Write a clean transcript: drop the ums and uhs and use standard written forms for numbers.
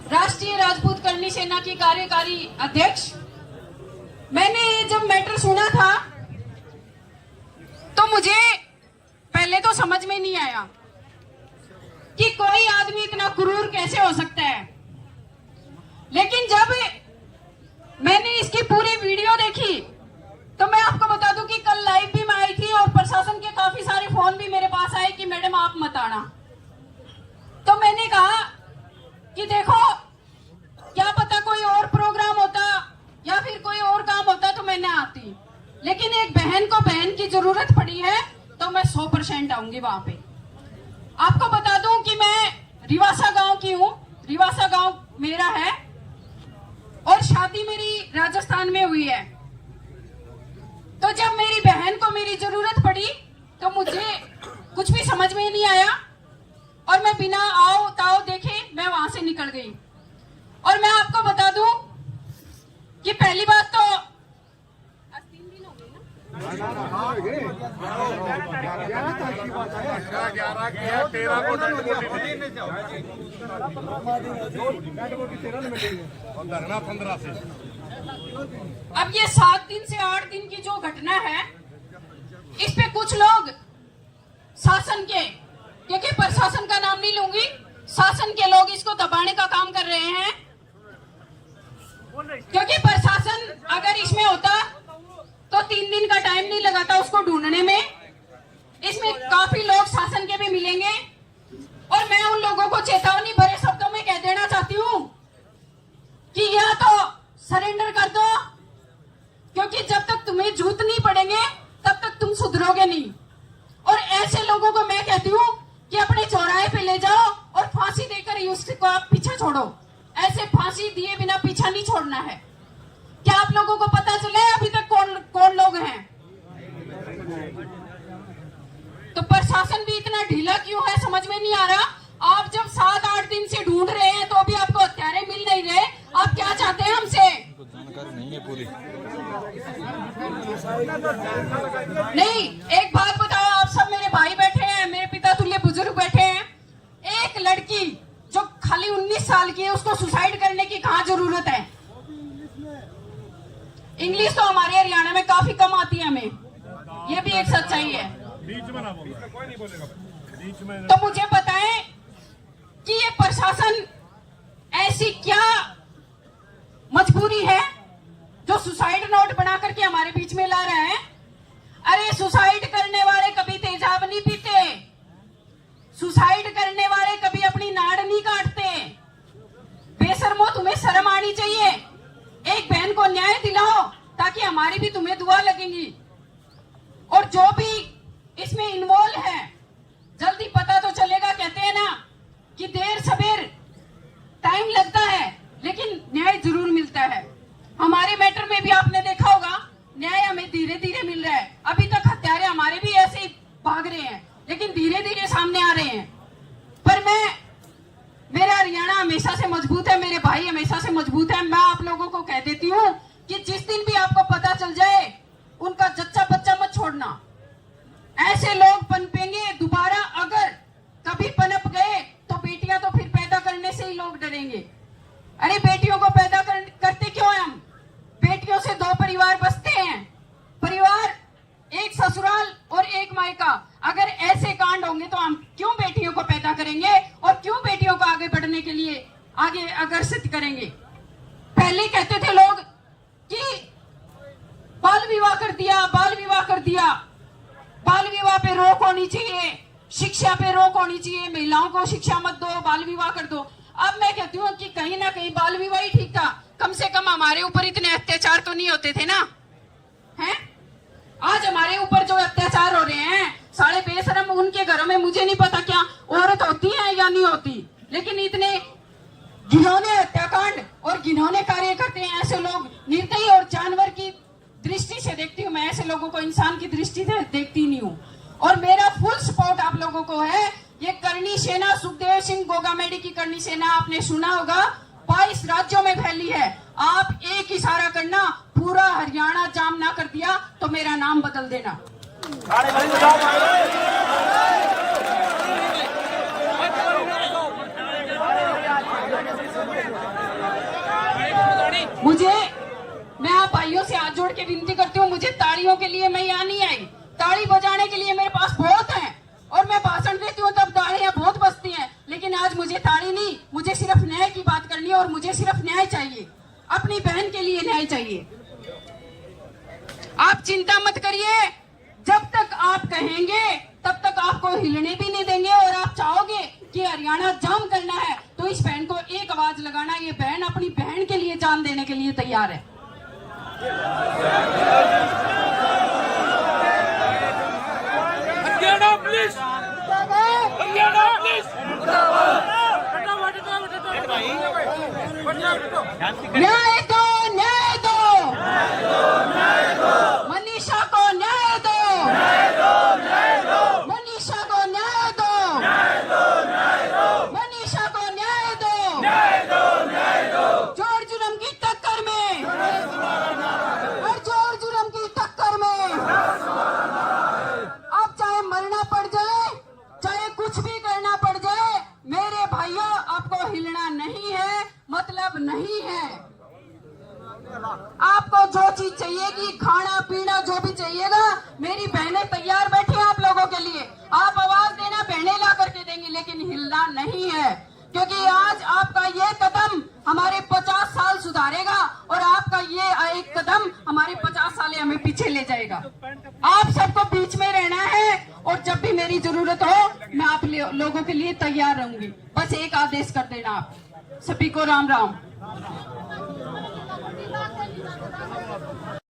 राष्ट्रीय राजपूत करनी सेना की कार्यकारी अध्यक्ष। मैंने ये जब मैटर सुना था तो मुझे पहले तो समझ में नहीं आया कि कोई आदमी इतना क्रूर कैसे हो सकता है, लेकिन जब मैंने इसकी पूरी वीडियो देखी तो मैं आपको बता दूं कि कल लाइव भी मैं आई थी और प्रशासन के काफी सारे फोन भी मेरे पास आए कि मैडम आप मत आना। तो मैंने कहा कि देखो क्या पता कोई और प्रोग्राम होता या फिर कोई और काम होता तो मैं ना आती, लेकिन एक बहन को बहन की जरूरत पड़ी है तो मैं 100% आऊंगी वहां पे। आपको बता दूं कि मैं रिवासा गांव की हूँ, रिवासा गांव मेरा है और शादी मेरी राजस्थान में हुई है। तो जब मेरी बहन को मेरी जरूरत पड़ी तो मुझे कुछ भी समझ में नहीं आया और मैं बिना आओ ताओ देखे मैं वहां से निकल गई। और मैं आपको बता दूं कि पहली बात तो 3 दिन हो गए ना। अब ये 7 दिन से 8 दिन की जो घटना है इस पे कुछ लोग शासन के, क्योंकि प्रशासन का नाम नहीं लूंगी, शासन के लोग इसको दबाने का काम कर रहे हैं। क्योंकि प्रशासन अगर इसमें होता तो 3 दिन का टाइम नहीं लगाता उसको ढूंढने में। इसमें काफी लोग शासन के भी मिलेंगे और मैं उन लोगों को चेतावनी भरे शब्दों में कह देना चाहती हूँ कि या तो सरेंडर कर दो, क्योंकि जब तक तुम्हें जूत नहीं पड़ेंगे तब तक तुम सुधरोगे नहीं। और ऐसे लोगों को मैं कहती हूँ कि अपने चौराहे पे ले जाओ और फांसी देकर ही उसको आप पीछा छोड़ो। ऐसे फांसी दिए बिना पीछा नहीं छोड़ना है। क्या आप लोगों को पता चला है अभी तक कौन कौन लोग हैं? तो प्रशासन भी इतना ढीला क्यों है समझ में नहीं आ रहा। आप जब 7-8 दिन से ढूंढ रहे हैं तो अभी आपको हत्यारे मिल नहीं रहे, आप क्या चाहते हैं हमसे? नहीं है पूरी। नहीं, एक बात बताओ, आप सब मेरे भाई बैठे हैं, मेरे पिता तुल्य बुजुर्ग बैठे हैं। एक लड़की जो खाली 19 साल की है उसको सुसाइड करने की कहाँ जरूरत है? इंग्लिश तो हमारे हरियाणा में काफी कम आती है हमें, ये भी एक सच्चाई है। बीच में ना बोलना, कोई नहीं बोलेगा बीच में। तो मुझे बताएं कि ये प्रशासन ऐसी क्या मजबूरी है जो सुसाइड नोट बना करके हमारे बीच में ला रहा है? अरे सुसाइड करने वाले कभी तेजाब नहीं पीते, सुसाइड करने वाले कभी अपनी नाड़ नहीं काटते। बेशर्मो, तुम्हें शर्म आनी चाहिए। एक बहन को न्याय दिलाओ ताकि हमारी भी तुम्हें दुआ लगेंगी। और जो भी इसमें इन्वॉल्व है जल्दी पता तो चलेगा। कहते हैं ना कि देर सबेर टाइम लगता है लेकिन न्याय जरूर मिलता है। हमारे मैटर में भी आपने देखा होगा न्याय हमें धीरे धीरे मिल रहा है। अभी तक हत्यारे हमारे भी ऐसे ही भाग रहे हैं लेकिन धीरे धीरे सामने आ रहे हैं। पर मेरा हरियाणा हमेशा से मजबूत है, मेरे भाई हमेशा से मजबूत है। मैं आप लोगों को कह देती हूँ कि जिस दिन भी आपको पता चल जाए उनका जच्चा बच्चा मत छोड़ना। ऐसे लोग पनपेंगे दोबारा, अगर कभी पनप गए तो बेटियां तो फिर पैदा करने से ही लोग डरेंगे। अरे बेटियों को पैदा करते क्यों हैं हम? बेटियों से 2 परिवार बसते हैं, परिवार एक ससुराल और एक मायका। अगर ऐसे कांड होंगे तो हम क्यों बेटियों को पैदा करेंगे और क्यों बेटियों को आगे बढ़ने के लिए आगे आकर्षित करेंगे? पहले कहते थे लोग कि बाल विवाह कर दिया, बाल विवाह कर दिया। बाल विवाह पे रोक होनी चाहिए, शिक्षा पे रोक होनी चाहिए, महिलाओं को शिक्षा मत दो, बाल विवाह कर दो। अब मैं कहती हूँ कि कहीं ना कहीं बाल विवाह ही ठीक था। कम से कम हमारे ऊपर इतने अत्याचार तो नहीं होते थे ना, हैं? आज हमारे ऊपर जो अत्याचार हो रहे हैं साले बेशरम, उनके घरों में मुझे नहीं पता क्या औरत होती है या नहीं होती, लेकिन इतने घिनौने हत्याकांड और घिनौने कार्य करते हैं ऐसे लोग। निर्दयी और जानवर की दृष्टि से देखती हूँ मैं, ऐसे लोगों को इंसान की दृष्टि से देखती नहीं हूँ। और मेरा फुल सपोर्ट आप लोगों को है। ये करनी सेना, सुखदेव सिंह गोगामेडी की करनी सेना आपने सुना होगा, 22 राज्यों में फैली है। आप एक इशारा करना, पूरा हरियाणा जाम ना कर दिया तो मेरा नाम बदल देना। मुझे, मैं आप भाइयों से हाथ जोड़ के विनती करती हूँ, मुझे तालियों के लिए मैं यहाँ नहीं आई। ताली बजाने के लिए मेरे पास बहुत है और मैं भाषण देती हूँ तब तालियां बहुत बजती हैं, लेकिन आज मुझे ताली नहीं, मुझे सिर्फ न्याय की बात करनी है और मुझे सिर्फ न्याय चाहिए, अपनी बहन के लिए न्याय चाहिए। आप चिंता मत करिए, जब तक आप कहेंगे तब तक आपको हिलने भी नहीं देंगे। और आप चाहोगे कि हरियाणा जाम करना है तो इस बहन को एक आवाज लगाना, ये बहन अपनी बहन के लिए जान देने के लिए तैयार है। हरियाणा पुलिस, हरियाणा पुलिस, न्याय दो, न्याय दो, मनीषा को न्याय दो, मनीषा को न्याय दो, मनीषा को न्याय दो, जोर जुर्म की टक्कर में, हर जोर जुर्म की टक्कर में, अब चाहे मरना पड़ जाए, चाहे कुछ भी करना पड़ जाए, मेरे भाइयों आपको हिलना नहीं है, मतलब नहीं है। आपको जो चीज चाहिएगी, खाना पीना जो भी चाहिएगा, मेरी बहनें तैयार बैठी हैं आप लोगों के लिए। आप आवाज देना, बहनें ला करके देंगी, लेकिन हिलना नहीं है, क्योंकि आज आपका ये कदम हमारे 50 साल सुधारेगा और आपका ये एक कदम हमारे 50 साल हमें पीछे ले जाएगा। आप सबको बीच में रहना है और जब भी मेरी जरूरत हो मैं आप लोगों के लिए तैयार रहूंगी। बस एक आदेश कर देना आप सभी को। राम राम।